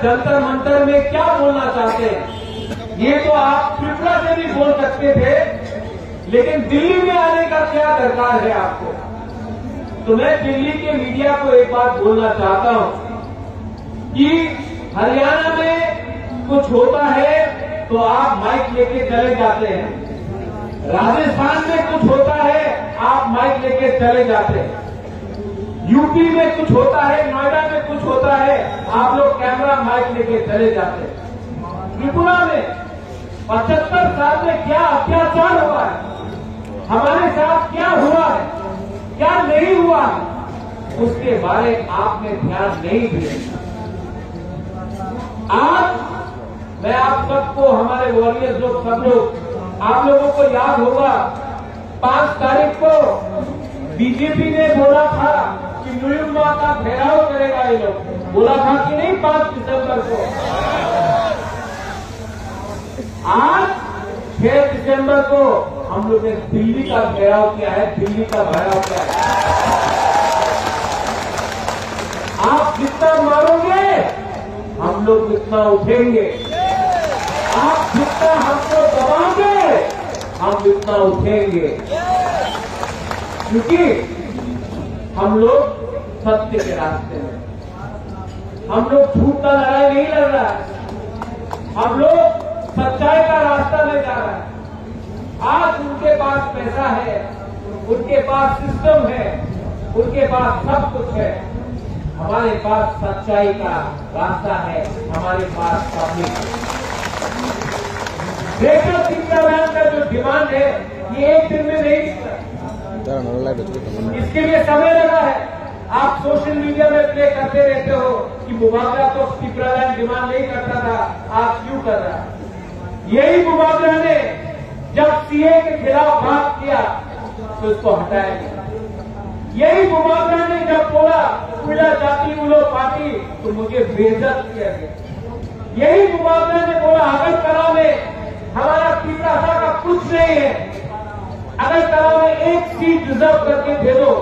जंतर मंतर में क्या बोलना चाहते हैं, ये तो आप त्रिपुरा से भी बोल सकते थे, लेकिन दिल्ली में आने का क्या दरकार है आपको? तो मैं दिल्ली के मीडिया को एक बात बोलना चाहता हूं कि हरियाणा में कुछ होता है तो आप माइक लेके चले जाते हैं, राजस्थान में कुछ होता है आप माइक लेके चले जाते हैं, यूपी में कुछ होता है, नोएडा में कुछ होता है, आप लोग कैमरा माइक लेके चले जाते हैं। त्रिपुरा में 75 साल में क्या अत्याचार हुआ है, हमारे साथ क्या हुआ है, क्या नहीं हुआ है, उसके बारे में आपने ध्यान नहीं दिया। आज मैं आप सबको, हमारे वॉरियर्स लोग, सब लोग, आप लोगों को याद होगा 5 तारीख को बीजेपी ने बोला था कि नुयुम्मा का घेराव करेगा, ये लोग बोला था कि नहीं 5 दिसंबर को। आज 6 दिसंबर को हम लोग ने दिल्ली का घेराव किया है, दिल्ली का घेराव किया है। आप जितना मारोगे हम लोग उतना उठेंगे, आप जितना हमको दबाओगे हम उतना उठेंगे, क्योंकि हम लोग सत्य के रास्ते में, हम लोग झूठ का लड़ाई नहीं लड़ रहा है, हम लोग सच्चाई का रास्ता में जा रहा है। आज उनके पास पैसा है, उनके पास सिस्टम है, उनके पास सब कुछ है, हमारे पास सच्चाई का रास्ता है, हमारे पास पब्लिक। ग्रेटर त्रिपुरा का जो डिमांड है ये एक दिन में नहीं, इसके लिए समय लगा है। आप सोशल मीडिया में प्ले करते रहते हो कि मुबावजा तो त्रिपुरा डिमांड नहीं करता था, आप क्यों कर रहा है? यही मुबावजा ने जब सीए के खिलाफ बात किया तो उसको हटाया गया। यही मुबावजा ने जब बोला उल्ला जाति उलो पार्टी तो मुझे बेइज्जत किया गया। यही मुबावजा ने बोला अगरतला में हमारा त्रिपुरा का कुछ नहीं है, अगरतला में एक सीट रिजर्व करके दे दो।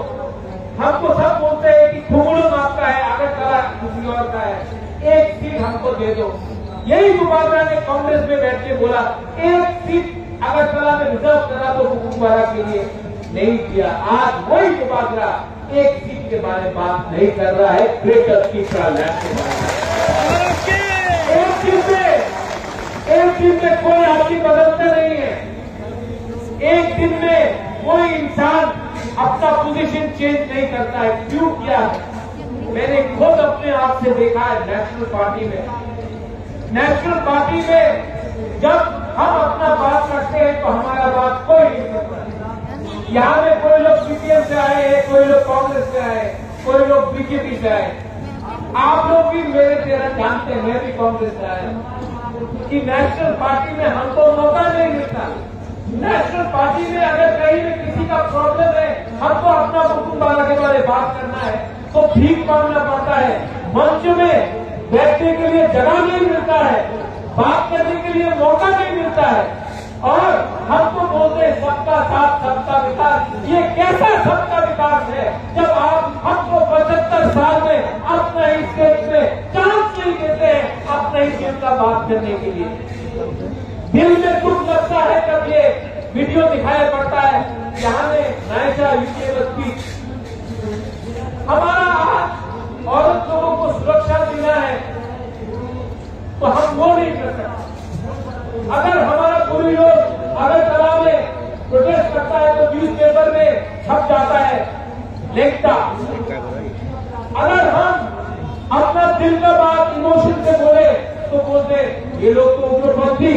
हमको सब बोलते हैं कि खुगड़म आपका है, अगरतला किसी और का है, एक सीट हमको दे दो। यही मुबावजा ने कांग्रेस में बैठ के बोला एक सीट अगरतला में रिजर्व करा दो कुपवाड़ा के लिए, नहीं किया। आज वही मुबावजा एक सीट के बारे में बात नहीं कर रहा है, ग्रेटर त्रिपुरा लैंड के बारे में। एक दिन में कोई आदमी बदलता नहीं है, एक दिन में कोई इंसान अपना पोजीशन चेंज नहीं करता है। क्यों किया है? मैंने खुद अपने आप से देखा है। नेशनल पार्टी में जब हम अपना बात करते हैं तो हमारा बात कोई नहीं करता। यहाँ में कोई लोग सीपीएम से आए हैं, कोई लोग कांग्रेस से आए, कोई लोग बीजेपी से आए। आप लोग भी मेरे तेरा जानते हैं, मैं भी कांग्रेस से आया कि नेशनल पार्टी में हमको मौका नहीं मिलता। नेशनल पार्टी में अगर कहीं में किसी का प्रॉब्लम है, हमको अपना कुटुंबाला के बारे में बात करना है तो भीख मांगना पड़ता है, मंच में बैठने के लिए जगह नहीं मिलता है, बात करने के लिए मौका नहीं मिलता है, और हमको बोलते हैं सबका साथ सबका विकास। ये कैसा सबका विकास है जब आप हमको 75 साल में अपना ही स्टेट में चांस नहीं देते हैं अपने ही दिल का बात करने के लिए। दिल में दुख लगता है जब ये वीडियो दिखाया पड़ता है। यहाँ में नायसा यूके हमारा आज औरत लोगों को सुरक्षा देना है तो हम वो नहीं कर सकते। अगर हमारा कोई लोग अगरतला में प्रोटेस्ट करता है तो न्यूज़पेपर में छप जाता है लेखता। अगर हम अपना दिल का बात इमोशन से बोले तो बोलते ये लोग तो उग्रपंथी।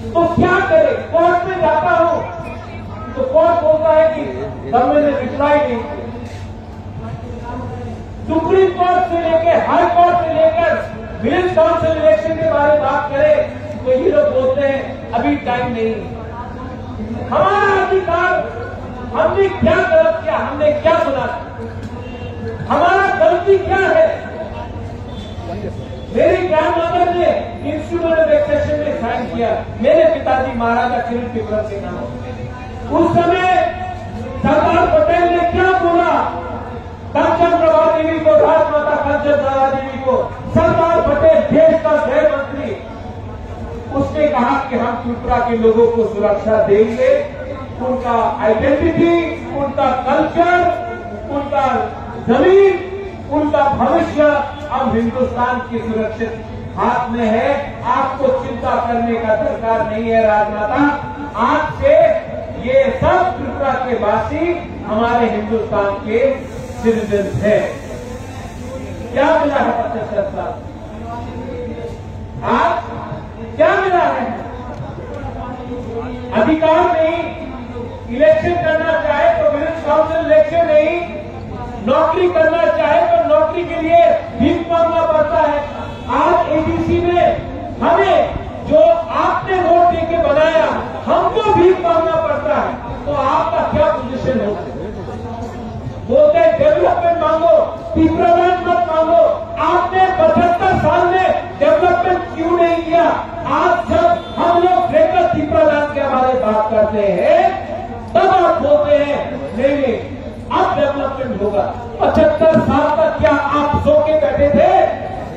तो क्या करे? कोर्ट में जाता हूं तो कोर्ट बोलता है कि गवर्नमेंट ने रिप्लाई नहीं किया। सुप्रीम कोर्ट से लेकर हाई कोर्ट से लेकर विलेज काउंसिल इलेक्शन के बारे में बात करें तो ये लोग बोलते हैं अभी टाइम नहीं। हमारा अधिकार, हमने क्या गलत किया, हमने क्या गुनाह, हमारा गलती क्या है? मेरी ग्रैंडमदर ने इंस्टीट्यूट ऑफ एक्सेशन में साइन किया, मेरे पिताजी महाराजा किरण विक्रम के नाम। उस समय सरदार पटेल ने क्या बोला? कंचन प्रभा देवी को, राजमाता कंचन प्रभा देवी को सरदार का गृह मंत्री, उसने कहा कि हम त्रिपुरा के लोगों को सुरक्षा देंगे, उनका आइडेंटिटी, उनका कल्चर, उनका जमीन, उनका भविष्य अब हिंदुस्तान की सुरक्षित हाथ में है। आपको चिंता करने का दरकार नहीं है राजमाता। आज से ये सब त्रिपुरा के वासी हमारे हिंदुस्तान के सिटीजन हैं। क्या मिला है 75 साल? आज क्या मिला है? अधिकार नहीं, इलेक्शन करना चाहे तो विलेज काउंसिल इलेक्शन नहीं, नौकरी करना चाहे तो नौकरी के लिए भीख मांगना पड़ता है। आज एडीसी में हमें जो आपने वोट देके बनाया, हमको भीख मांगना पड़ता है। तो आपका क्या पोजीशन हो? बोलते डेवलपमेंट मांगो, पिपरालैंड मत मांगो। आपने 75 साल में डेवलपमेंट क्यों नहीं किया? आज जब हम लोग ग्रेटर पिपरालैंड के बारे में बात करते हैं, तब आप बोलते हैं नहीं अब डेवलपमेंट होगा। 75 साल तक क्या आप सो के बैठे थे?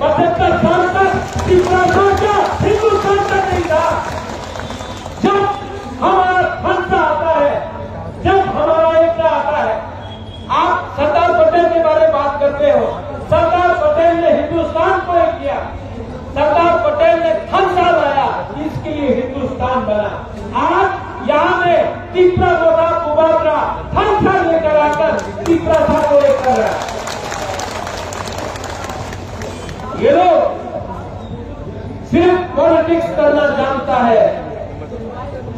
75 साल तक त्रिपुरा का हिंदुस्तान का नहीं था। जब हमारा फंसा आता है, जब हमारा एकता आता है, आप सरदार पटेल के बारे में बात करते हो। सरदार पटेल ने हिंदुस्तान को एक किया, सरदार पटेल ने फंसा लाया, इसके लिए हिंदुस्तान बना। आज यहाँ में त्रिपुरा मोटा मुबादला फंसा लेकर आकर त्रिपुरा था को लेकर ये लोग सिर्फ पॉलिटिक्स करना जानता है,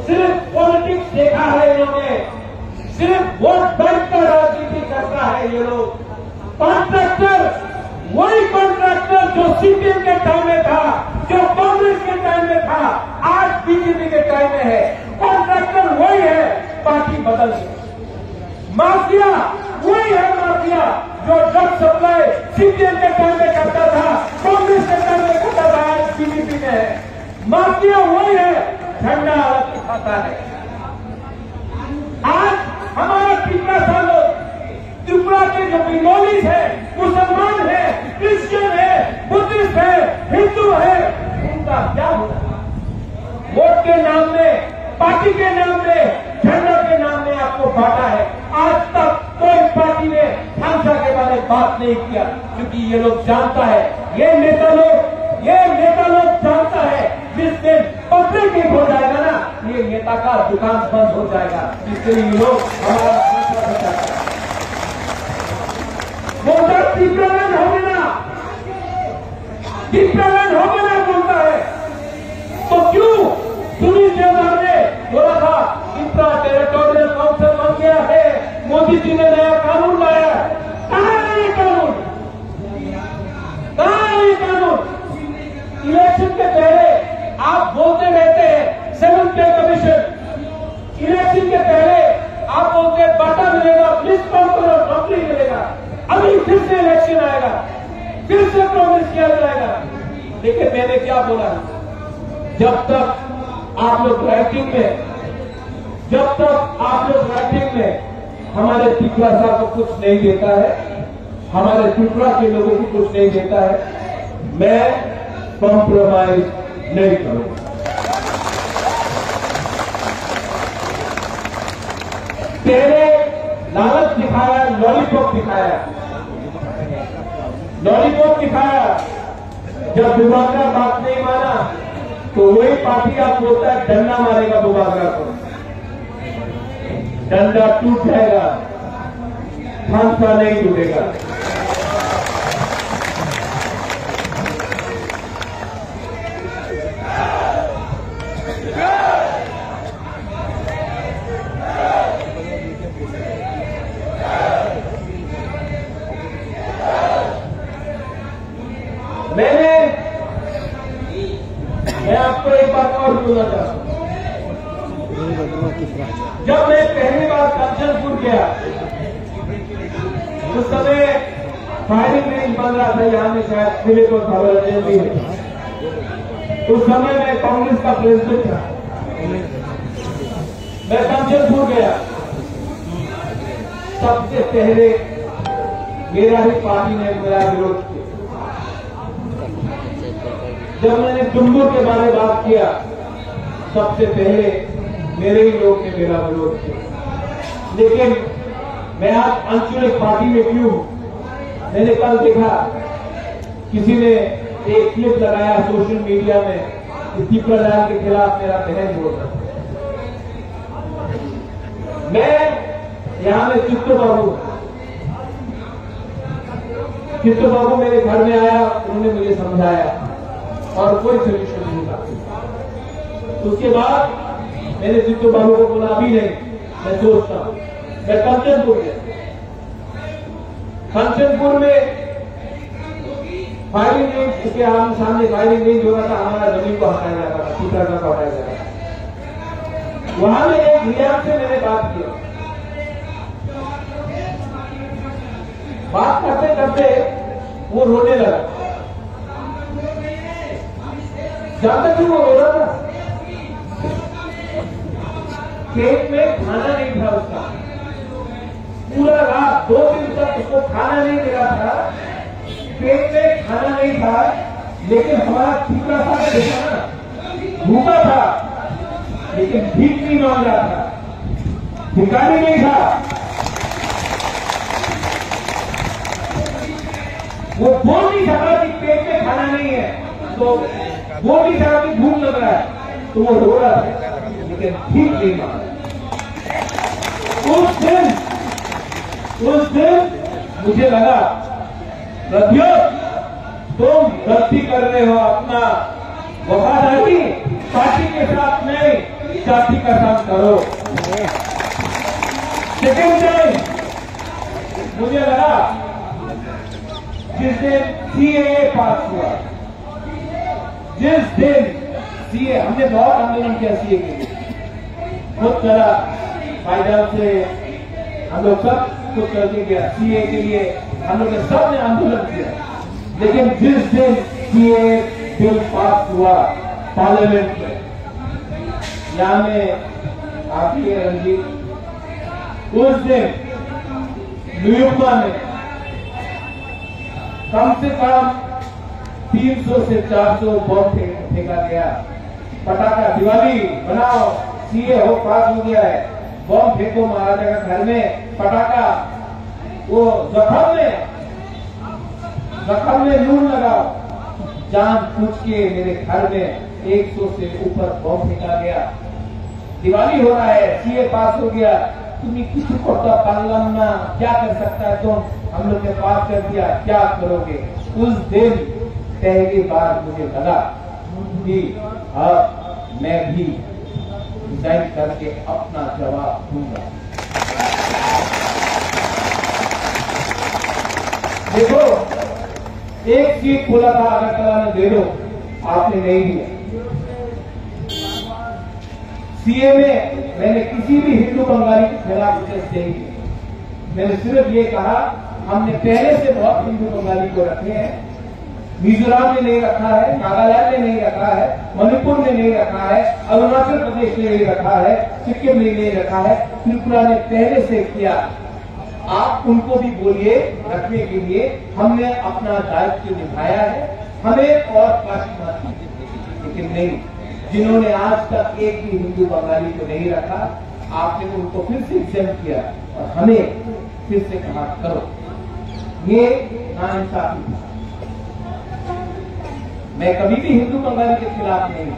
सिर्फ पॉलिटिक्स देखा है इन्होंने, सिर्फ वोट बैंक का राजनीति करता है ये लोग। कॉन्ट्रैक्टर, वही कॉन्ट्रैक्टर जो सीपीएम के टाइम में था, जो कांग्रेस के टाइम में था, आज बीजेपी के टाइम में है। कॉन्ट्रैक्टर वही है, पार्टी बदल गई। माफिया वही है, माफिया जो ड्रग सप्लाई सीपीएम के टाइम में करता था, कांग्रेस के टाइम में करता था, आज बीजेपी में है। माफिया वही है, झंडा अलग दिखाता है। आज हमारा त्रिपुरा सालों त्रिपुरा के जो बेंगोलीज है, मुसलमान है, क्रिश्चियन है, बुद्धिस्ट है, हिंदू है, उनका क्या होगा? वोट के नाम में, पार्टी के नाम में, झंडा के नाम में आपको बांटा है। आज तक कोई पार्टी ने खालसा के बारे में बात नहीं किया, क्योंकि ये लोग जानता है, ये नेता लोग जानता है, जिस दिन पब्लिक एक हो जाएगा ना, ये नेता का दुकान बंद हो जाएगा। इसलिए ये लोग हमारा फैसला बचाते हैं। बोलता पिपरालैंड हो गया ना, पिपरालैंड हो गया ना बोलता है, तो क्यों सुनील देवधर ने बोला था इंफ्रा टेरिटोरियल काउंसिल बन गया है, मोदी जी ने नया कानून लाया? कहां है ये कानून? कहां है ये कानून? इलेक्शन के पहले आप बोलते रहते हैं 7th पे कमीशन, इलेक्शन के पहले आप बोलते हैं बाटा मिलेगा, लिस्ट कम करो, नौकरी मिलेगा। अभी फिर से इलेक्शन आएगा, फिर से प्रॉमिस किया जाएगा। लेकिन मैंने क्या बोला? जब तक आप लोग राइटिंग में हमारे त्रिपुरा साहब को कुछ नहीं देता है, हमारे त्रिपुरा के लोगों को कुछ नहीं देता है, मैं कॉम्प्रोमाइज नहीं करूंगा। तेरे लालच दिखाया, लॉलीपॉप दिखाया। जब बुबागरा बात नहीं माना तो वही पार्टी आप बोलता है डंडा मारेगा बुबागरा को, डंडा टूट जाएगा, फांसा नहीं टूटेगा। मैं आपको एक बात और बोलना चाहता हूं। जब मैं पहली बार कंचनपुर गया, उस समय फायरिंग रेंज बन रहा था, यहां में शायद फिलिप और थावरचंद भी है। उस समय मैं कांग्रेस का प्रेसिडेंट था। मैं कंचनपुर गया, सबसे पहले मेरा ही पार्टी ने मेरा विरोध किया। जब मैंने डुम्बुर के बारे में बात किया, सबसे पहले मेरे ही लोग ने मेरा विरोध किया। लेकिन मैं आज आंचलिक पार्टी में क्यों हूं? मैंने कल देखा किसी ने एक क्लिप लगाया सोशल मीडिया में कि पीपलालाल के खिलाफ मेरा बहन बोल रहा है। मैं यहां में चित्तू बाबू मेरे घर में आया, उन्होंने मुझे समझाया और कोई सोल्यूशन नहीं था। उसके बाद मैंने चित्तू बाबू को बोला अभी नहीं, मैं सोचता हूं। मैं कंचनपुर गया, कंचनपुर में फायरिंग रेंज, इसके सामने फायरिंग रेंज हो रहा था, हमारा जमीन को हटाया जा रहा था, पीपलालाल को हटाया जा रहा था। वहां में एक रियाज से मैंने बात किया, बात करते करते वो रोने लगा। जानते क्यों वो रो रहा था? पेट में खाना नहीं था उसका, पूरा रात 2 दिन तक उसको खाना नहीं मिला था, पेट में खाना नहीं था। लेकिन हमारा पीपला था देखा ना, भूखा था लेकिन भीख नहीं मांग रहा था, भिखारी नहीं था। वो बोल नहीं सका कि पेट में खाना नहीं है, तो बोल नहीं सका कि भूख लग रहा है, तो वो रो रहा था लेकिन भीख नहीं मांग रहा। उस दिन मुझे लगा रथियों, तुम गलती कर रहे हो, अपना वफादारी पार्टी के साथ नहीं, जाति का काम करो। सेकेंड टाइम मुझे लगा जिस दिन सीएए पास हुआ, जिस दिन सीए, हमने बहुत आंदोलन किया सीए के लिए, खुद चला फायदा से, हम लोग सब कुछ करके गया सीए के लिए, हम लोग सब ने आंदोलन किया। लेकिन जिस दिन सीए बिल पास हुआ पार्लियामेंट में, यहां में आपके रंजीत, उस दिन न्यूयॉर्क में कम से कम 300 से 400 बम फेंका गया। पटाखा, दिवाली बनाओ, सीए हो पास हो गया है, बम फेंको महाराजा का घर में, पटाखा, वो जख्म में नून लगाओ। जान पूछ के मेरे घर में 100 से ऊपर बम फेंका गया। दिवाली हो रहा है, सीए पास हो गया, तुम्हें किसी को तो पार्लियामेंट में क्या कर सकता है तुम, हम लोग ने पास कर दिया, क्या करोगे? उस दिन पहली बार मुझे लगा कि अब मैं भी डिजाइन करके अपना जवाब दूंगा। देखो, एक सीट बोला था अगरतला में दे दो, आपने नहीं दिया। सीए में मैंने किसी भी हिंदू बंगाली के खिलाफ प्रोटेस्ट नहीं किया। मैंने सिर्फ ये कहा, हमने पहले से बहुत हिंदू बंगाली को रखे हैं, मिजोरम में नहीं रखा है, नागालैंड में नहीं रखा है, मणिपुर में नहीं रखा है, अरुणाचल प्रदेश में नहीं रखा है, सिक्किम में नहीं रखा है, त्रिपुरा ने पहले से किया। आप उनको भी बोलिए रखने के लिए, हमने अपना दायित्व निभाया है, हमें और काशी मत, लेकिन नहीं, जिन्होंने आज तक एक भी हिंदू बंगाली को नहीं रखा, आपने उनको फिर से एग्जाम किया और हमें फिर से कहा करो। ये नाइंसाफी था। मैं कभी भी हिंदू बंगाली के खिलाफ नहीं,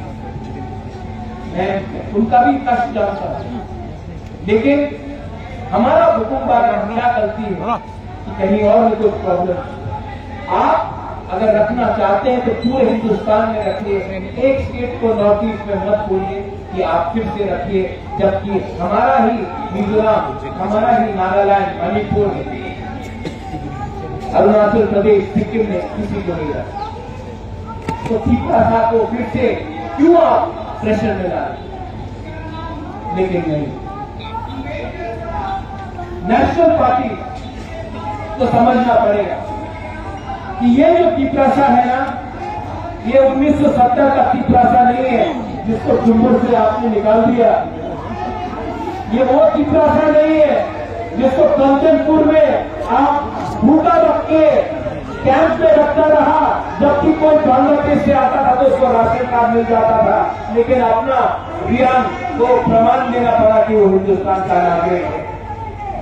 मैं उनका भी कष्ट जानता हूं, लेकिन हमारा हुकूमत क्या गलती है कि कहीं और में कोई प्रॉब्लम। आप अगर रखना चाहते हैं तो पूरे हिंदुस्तान में रखिए, एक स्टेट को नॉर्थ ईस्ट में मत बोलिए कि आप फिर से रखिए, जबकि हमारा ही मिजोरम, हमारा ही नागालैंड, मणिपुर, अरुणाचल प्रदेश, सिक्किम में किसी को नहीं रखा। तो पीपला को फिर से क्यों आप प्रेशर में डालें? लेकिन नहीं, नेशनल पार्टी तो समझना पड़ेगा कि ये जो पीपलासा है ना, ये 1970 का पीपलासा नहीं है जिसको जुम्मर से आपने निकाल दिया। ये वो पीपलासा नहीं है जिसको कंचनपुर में आप भूखा रख के कैंप में रखता रहा, जबकि कोई बांग्लादेश से आता था तो उसको राशन कार्ड मिल जाता था, लेकिन अपना रियान को प्रमाण देना पड़ा कि वो हिंदुस्तान का नागरिक है।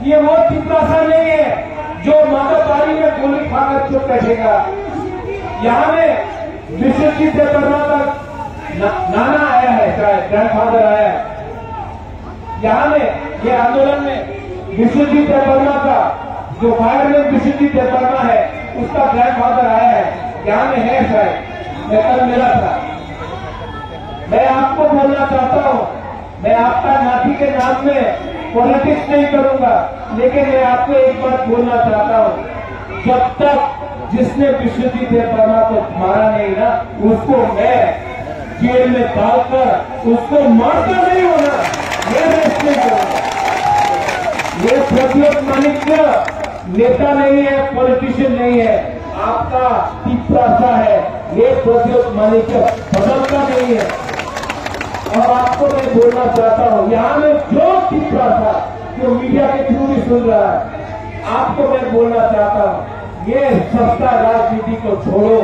ये वो चिंतासा नहीं है जो माताबारी में गोली खाकर चुप बैठेगा। यहाँ में विश्वजीत से वर्मा का नाना आया है, शायद ग्रैंडफादर आया है। यहाँ में ये आंदोलन में विश्वजीत वर्मा का जो फायरमैन विश्वजीत वर्मा है उसका ग्रैंडफादर आया है, यहाँ में है शायद, मैं कल मिला था। मैं आपको बोलना चाहता हूँ, मैं आपका नाती के नाम में पॉलिटिक्स नहीं करूंगा, लेकिन मैं आपको एक बात बोलना चाहता हूँ, जब तक जिसने विश्वजीत वर्मा को मारा नहीं ना, उसको मैं जेल में डालकर उसको मारता नहीं होना, ये रेस्ट नहीं करूंगा। ये प्रज्वल मानिक नेता नहीं है, पॉलिटिशियन नहीं है, आपका तिप्रासा है। ये प्रज्वल मानिक बदलता नहीं है। और आपको मैं बोलना चाहता हूं, यहां में जो तिप्रासा जो मीडिया के थ्रू भी सुन रहा है, आपको मैं बोलना चाहता हूं, ये सस्ता राजनीति को छोड़ो,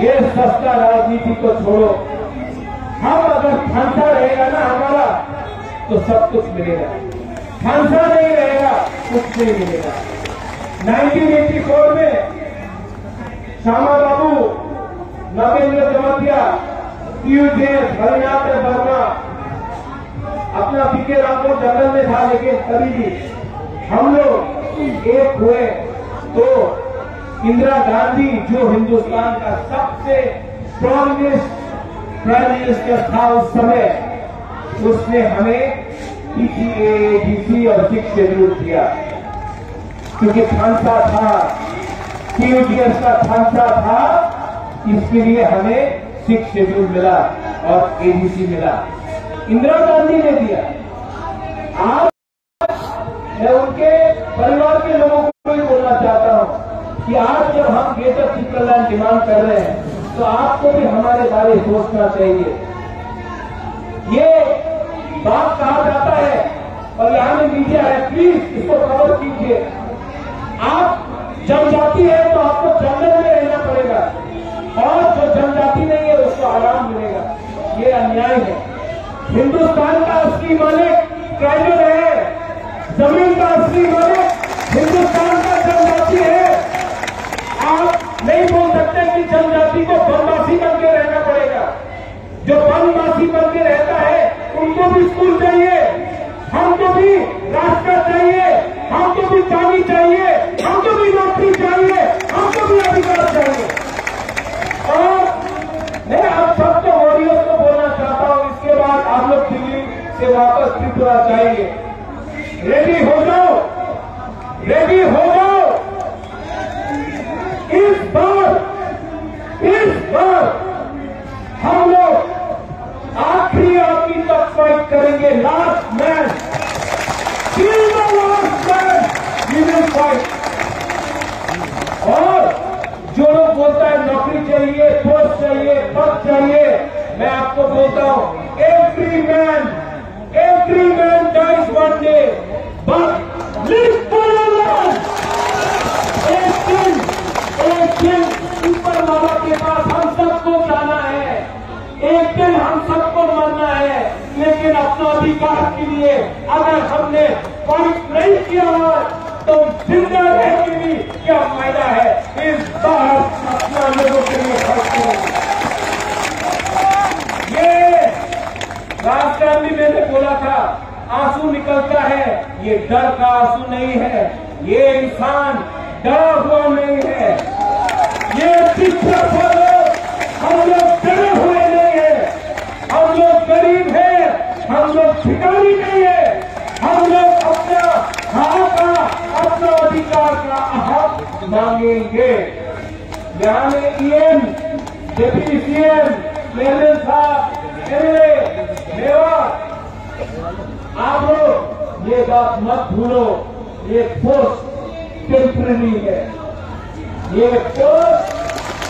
ये सस्ता राजनीति को छोड़ो। हम अगर फांसा रहेगा ना हमारा तो सब कुछ मिलेगा, फांसा नहीं रहेगा कुछ नहीं मिलेगा। 1984 में श्यामा बाबू, नगेंद्र जमातिया, पीयूष जैन, हरिनाथ वर्मा, अपना पीके राम को जंगल में था, लेकिन कभी भी हम लोग एक हुए तो इंदिरा गांधी जो हिंदुस्तान का सबसे स्ट्रॉन्गेस्ट प्राइम मिनिस्टर था उस समय, उसने हमें PCA और 6 शेड्यूल दिया, क्योंकि फांसा था, PUGS का फांसा था, इसके लिए हमें 6 शेड्यूल मिला और ABC मिला, इंदिरा गांधी ने दिया। आज मैं उनके परिवार के लोगों को भी बोलना चाहता हूं कि आज जब हम ग्रेटर चित्रलैंड डिमांड कर रहे हैं तो आपको भी हमारे बारे में सोचना चाहिए। ये बात कहा जाता है और यहाँ में मीडिया है, प्लीज इसको कवर कीजिए। आप जनजाति है तो आपको जंगल में रहना पड़ेगा, और जो जनजाति नहीं है उसको आराम मिलेगा, ये अन्याय है। हिंदुस्तान का असली मालिक ट्राइबल है, जमीन का असली मालिक हिंदुस्तान का जनजाति है। आप नहीं बोल सकते कि जनजाति को वनवासी बन के रहना पड़ेगा। जो वनवासी बन के रहता है उनको भी स्कूल चाहिए, हमको भी रास्ता चाहिए, हमको भी पानी चाहिए, हमको भी नौकरी चाहिए, हमको भी अधिकार चाहिए। और मैं आप सबको वॉरियर्स को बोलना चाहता हूं, इसके बाद आप लोग दिल्ली से वापस त्रिपुरा जाएंगे, रेडी हो जाओ, रेडी हो जाओ। इस बार हम लोग आखिरी आदमी तक फाइट करेंगे, last man, till the last man we will fight. और जो लोग बोलता है नौकरी चाहिए, पोस्ट चाहिए, पद चाहिए, मैं आपको बोलता हूं every man dies one day, but live for a long. एक दिन ऊपर वाला के पास हम सबको जाना है, एक दिन हम सबको मरना है, लेकिन अपना अधिकार के लिए अगर हमने फाइट नहीं किया हो तो जिंदा रहने के लिए क्या फायदा है। इस बार अपना लोगों के लिए फाइट करें। ये राज गांधी मैंने बोला था, आंसू निकलता है, ये डर का आंसू नहीं है, ये इंसान डरा हुआ नहीं है, ये हम लोग डरे हुए नहीं है, हम लोग गरीब हैं, हम लोग भिखारी नहीं है, हम लोग अपना हक का, अपना अधिकार का हक मांगेंगे। यहाँ में EM, डिप्टी CM, चेयरमैन साहब, MLA, मेयर, आप लोग ये बात मत भूलो, ये पोस्ट टेम्पररी है, ये पोस्ट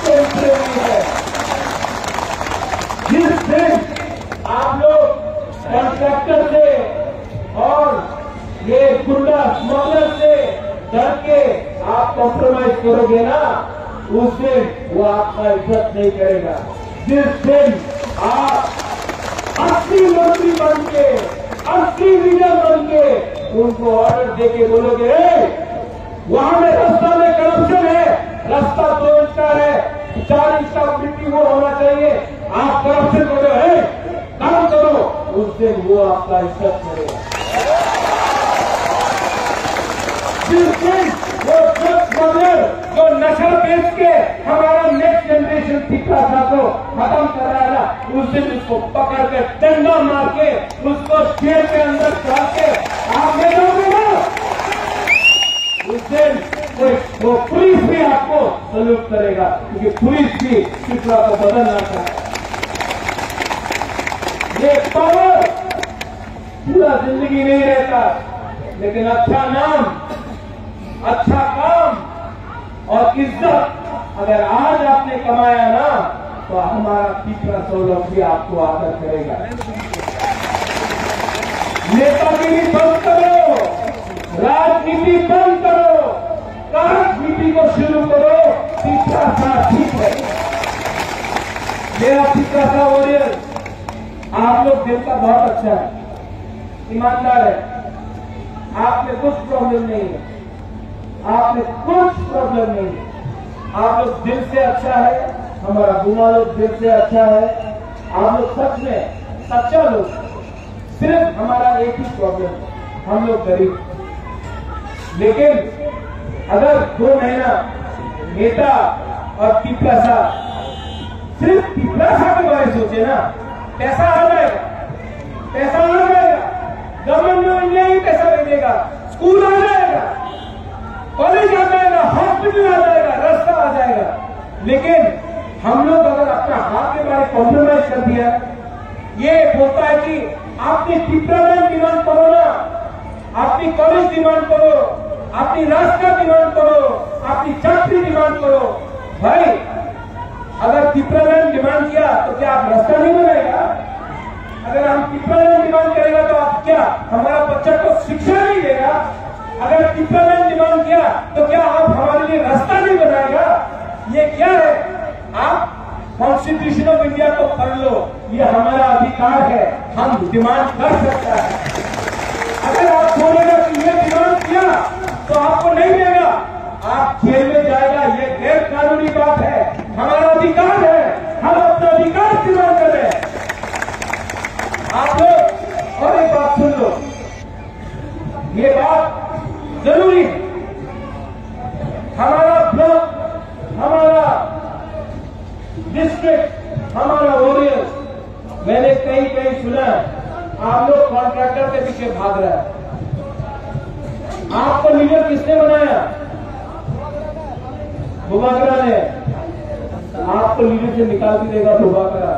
टेम्पररी है। जिस दिन आप लोग कॉन्ट्रैक्टर से और ये गुंडा स्मगलर से डर के आप कॉम्प्रोमाइज करोगे ना, उस दिन वो आपका इज्जत नहीं करेगा। जिस दिन आप 80 मंत्री बन के, 80 लीडर बन के उनको ऑर्डर देके बोलोगे वहां में रास्ता में करप्शन है, रास्ता 2 इंच का है, 4 इंच का मिट्टी वो होना चाहिए, आप करप्शन करो है, काम करो, उस दिन वो आपका इज्जत करेगा। जिस दिन वो ड्रग्स डीलर जो नशा बेच के हमारा नेक्स्ट जनरेशन पिपरासा को खत्म कर रहा है ना, उस दिन उसको पकड़ के डंडा मार के उसको जेल के अंदर डाल के आप ले जाओगे ना, उस दिन वो पुलिस भी आपको सल्यूट करेगा, क्योंकि पुलिस भी पिपरा को बदलना चाहता है। ये पावर पूरा जिंदगी नहीं रहता, लेकिन अच्छा नाम, अच्छा काम और इज्जत अगर आज आपने कमाया ना, तो हमारा पिपरा सौरभ भी आपको आदर करेगा। नेतागिरी बंद करो, राजनीति बंद करो, राजनीति को शुरू करो, पिपरा सा ठीक है। मेरा पिपरा सा वॉरियर, आप लोग दिल का बहुत अच्छा है, ईमानदार है, आप में कुछ प्रॉब्लम नहीं है, आप में कुछ प्रॉब्लम नहीं है, आप लोग दिल से अच्छा है, हमारा गुना लोग दिल से अच्छा है, आप लोग सच में सच्चा लोग। सिर्फ हमारा एक ही प्रॉब्लम है, हम लोग गरीब। लेकिन अगर 2 महीना नेता और पिपरासा सिर्फ पिपरासा के बारे में सोचे ना, पैसा आ जाएगा, पैसा आ जाएगा, गवर्नमेंट में इंडिया ही पैसा भेजेगा, स्कूल आ जाएगा, कॉलेज आ जाएगा, हॉस्पिटल आ जाएगा, रास्ता आ जाएगा। लेकिन हम लोग अगर अपना हाथ के बारे कॉम्प्रोमाइज कर दिया, ये बोलता है कि आपने पिपरालैंड डिमांड करो ना, अपनी कॉलेज डिमांड करो, अपनी रास्ता डिमांड करो, अपनी चाकरी डिमांड करो। भाई अगर पिपरालैंड डिमांड किया तो क्या आप रास्ता नहीं बनाएगा? अगर हम पिपरालैंड डिमांड करेगा तो आप क्या हमारा बच्चा को शिक्षा नहीं देगा? अगर पिपरालैंड डिमांड किया तो क्या आप हमारे लिए रास्ता नहीं बनाएगा? ये क्या है? आप कॉन्स्टिट्यूशन ऑफ इंडिया को पढ़ लो, ये हमारा अधिकार है, हम डिमांड कर सकता है। अगर आप बोलेगा कि ये डिमांड किया तो आपको नहीं देगा, आप जेल में जाएगा, ये गैर कानूनी बात है, हमारा अधिकार है, हम अपना अधिकार डिमांड कर रहे हैं। आप लोग और एक बात सुन लो, ये बात जरूरी है, हमारा ब्लॉक, हमारा डिस्ट्रिक्ट, हमारा वॉरियर, मैंने कहीं सुना आप लोग कॉन्ट्रैक्टर के पीछे भाग रहा है। आपको लीडर किसने बनाया? बुबाकरा ने। आपको लीडर से निकाल के देगा बुबाकरा।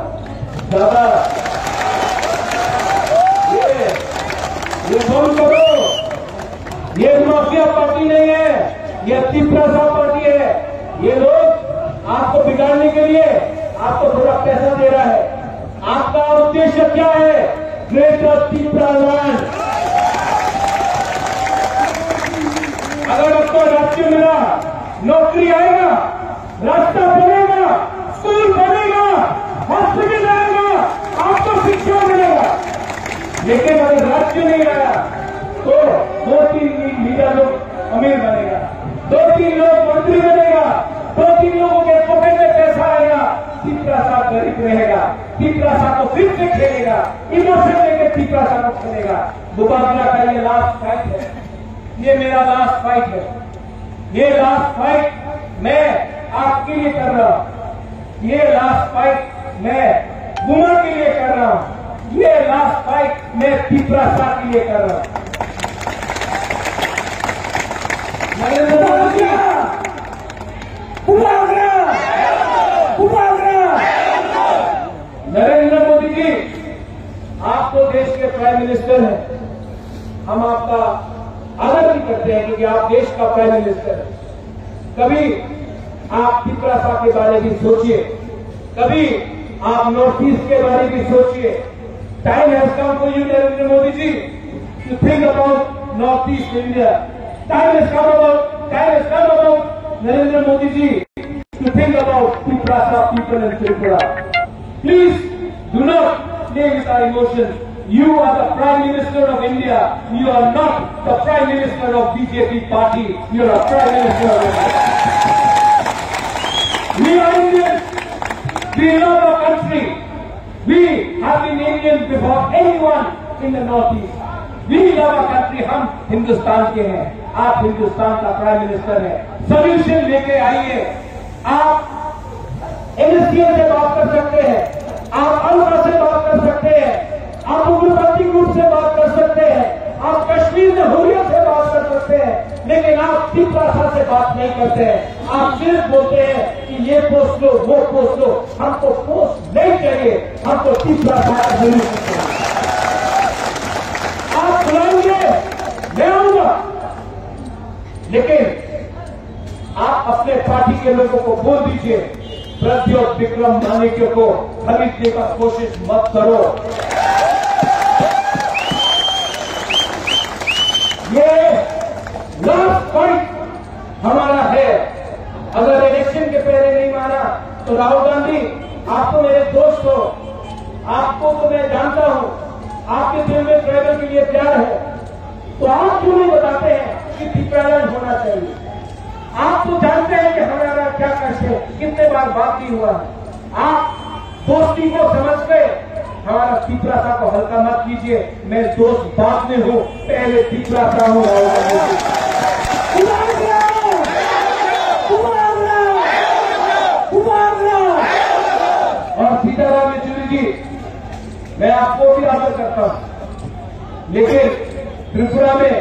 दादा ये बंद करो, ये माफिया पार्टी नहीं है, ये पिपरासा पार्टी है। ये लोग आपको बिगाड़ने के लिए आपको थोड़ा पैसा दे रहा है। आपका उद्देश्य क्या है? ग्रेटर पिपरालैंड। अगर आपको राज्य मिला, नौकरी आएगा, रास्ता बनेगा, स्कूल बनेगा, हॉस्पिटल आएगा, आपको शिक्षा मिलेगा। लेकिन अगर राज्य नहीं आया तो 2-3 लीडर लोग अमीर बनेगा, 2-3 लोग मंत्री बनेगा, 2-3 लोगों के पॉकेट में पैसा आएगा, पिपरासा गरीब रहेगा, पिपरासा को फिर से खेलेगा, इमोशन लेके पिपरासा को खेलेगा। बुबाकरा का ये लास्ट फाइट है, ये मेरा लास्ट फाइट है, ये लास्ट फाइट मैं आपके लिए कर रहा हूं, ये लास्ट फाइट मैं गुना के लिए कर रहा हूं, ये लास्ट फाइट मैं पिपरासा के लिए कर रहा हूं। नरेंद्र मोदी नरेंद्र मोदी जी, आप तो देश के प्राइम मिनिस्टर हैं, हम आपका आदर भी करते हैं क्योंकि आप देश का प्राइम मिनिस्टर हैं। कभी आप पिपरासा के बारे में सोचिए, कभी आप नॉर्थ ईस्ट के बारे में सोचिए। Time has come for you Narendra Modi ji to think about north east India. Time has come about time has come about Narendra Modi ji to think about Tripuraa people in Tripura. Please do not play with our emotions. You are the Prime Minister of India. You are not the Prime Minister of BJP party. You are a Prime Minister of India. We are Indians. We love our country. We have been Indians before anyone in the Northeast. We love our country. हम हिंदुस्तान के हैं. आप हिंदुस्तान का prime minister हैं. Solution लेके आइए. आप NSCL से बात कर सकते हैं. आप अल्फा से बात कर सकते हैं. आप उग्रवादी ग्रुप से बात कर सकते हैं. आप कश्मीर में हुर्रियत से बात कर सकते हैं. लेकिन आप त्रिपुरा से बात नहीं करते हैं. आप सिर्फ बोलते हैं कि ये पोस्ट लो, वो पोस्ट लो. हमको पोस्ट नहीं चाहिए. हमको त्रिपुरा जरूर चाहिए. आप बुलाएंगे, मैं आऊंगा. लेकिन आप अपने पार्टी के लोगों को बोल दीजिए, प्रद्योत विक्रम मानिक्य को खरीदने का कोशिश मत करो. ये लास्ट पॉइंट हमारा है. अगर इलेक्शन के पहले नहीं माना तो राहुल गांधी, आप तो मेरे दोस्त हो, आपको तो मैं जानता हूं, आपके दिल में ट्राइबल के लिए प्यार है, तो आप क्यों नहीं बताते हैं कि त्रिपुरालैंड होना चाहिए? आप तो जानते हैं कि हमारा क्या कष्ट है, कितने बार बात नहीं हुआ है. आप दोस्ती को समझ गए, हमारा त्रिपुरा को हल्का मत कीजिए. मैं दोस्त बाद में हूं, पहले त्रिपुरा हूं. और सीताराम येचुरी जी, मैं आपको भी आदर करता हूं, लेकिन त्रिपुरा में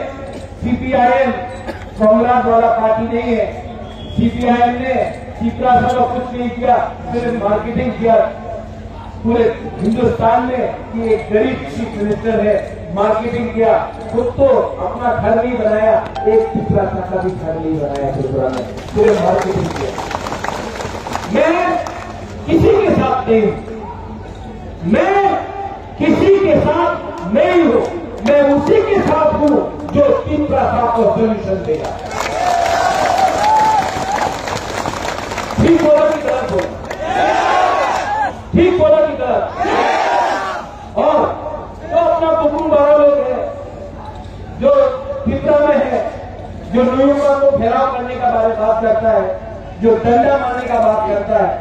सीपीआईएम कांग्रेस वाला पार्टी नहीं है. सीपीआईएम ने त्रिपुरा का कुछ नहीं किया, सिर्फ मार्केटिंग किया पूरे हिंदुस्तान में कि एक गरीब चीफ मिनिस्टर है. मार्केटिंग किया, खुद तो अपना घर नहीं बनाया, एक त्रिपुरा का भी घर नहीं बनाया. त्रिपुरा में पूरे मार्केटिंग किया. मैं किसी के साथ नहीं हूं, मैं किसी के साथ नहीं हूं. मैं उसी के साथ हूं जो त्रिपुरा को सोल्यूशन देगा. ठीक बोला कि गलत बोला? ठीक बोला कि गलत? और जो अपना कुटुंब वाला लोग है, जो त्रिपुरा में है, जो न्यूयॉर्क को घेराव करने का बात करता है, जो डंडा मारने का बात करता है,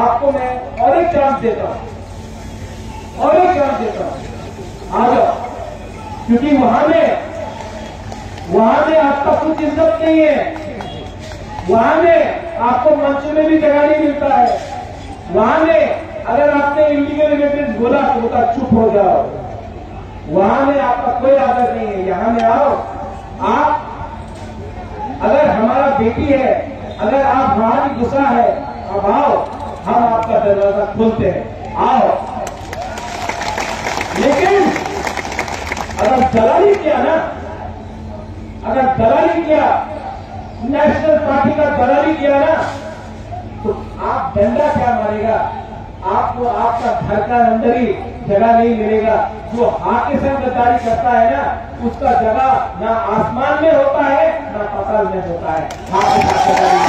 आपको मैं और एक चांस देता हूं, और एक चांस देता हूं. आ जाओ, क्योंकि वहां में आपका कुछ इज्जत नहीं है. वहां में आपको मंच में भी जगह नहीं मिलता है. वहां में अगर आपने इलीगल इमिग्रेंट बोला तो बोला चुप हो जाओ. वहां में आपका कोई आदर नहीं है. यहां में आओ. आप अगर हमारा बेटी है, अगर आप वहां की गुस्सा है, अब आओ, हम आपका दरवाजा खोलते हैं. आओ. लेकिन अगर दलाली किया ना, अगर दलाली किया, नेशनल पार्टी का दलाली किया ना, तो आप डंडा क्या मारेगा? आपको आपका घर का अंदर ही जगह नहीं मिलेगा. जो हाथ के साथ गद्दारी करता है ना, उसका जगह ना आसमान में होता है ना पाताल में होता है. हाथ के साथ गद्दारी.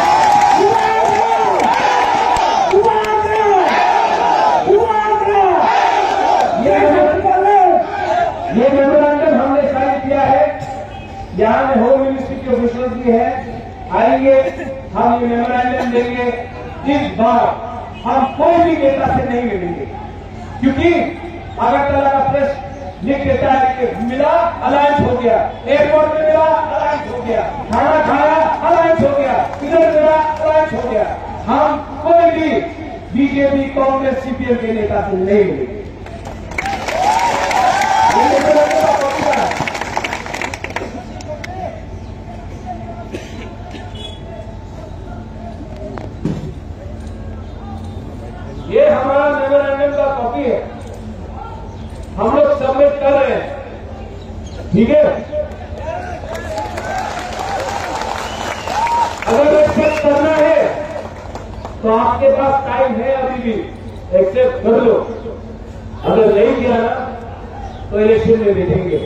ये मेमोरेंडम हमने साइन किया है. यहाँ में होम मिनिस्ट्री के ऑफिसर्स भी है. आएंगे, हम ये मेमोरेंडम देंगे. इस बार हम कोई भी नेता से नहीं मिलेंगे, क्योंकि अगरतला का प्रेस लिख देता है कि मिला अलायंस हो गया, एयरपोर्ट में मिला अलायंस हो गया, खाना खाया अलायंस हो गया, इधर मिला अलायंस हो गया. हम कोई भी बीजेपी, कांग्रेस, सीपीएम के नेता से नहीं मिलेंगे. ये हमारा मेमोरेंडम का कॉपी है, हम लोग सबमिट कर रहे हैं. ठीक है, अगर एक्सेप्ट करना है तो आपके पास टाइम है, अभी भी एक्सेप्ट कर लो. अगर नहीं किया ना तो इलेक्शन में देखेंगे.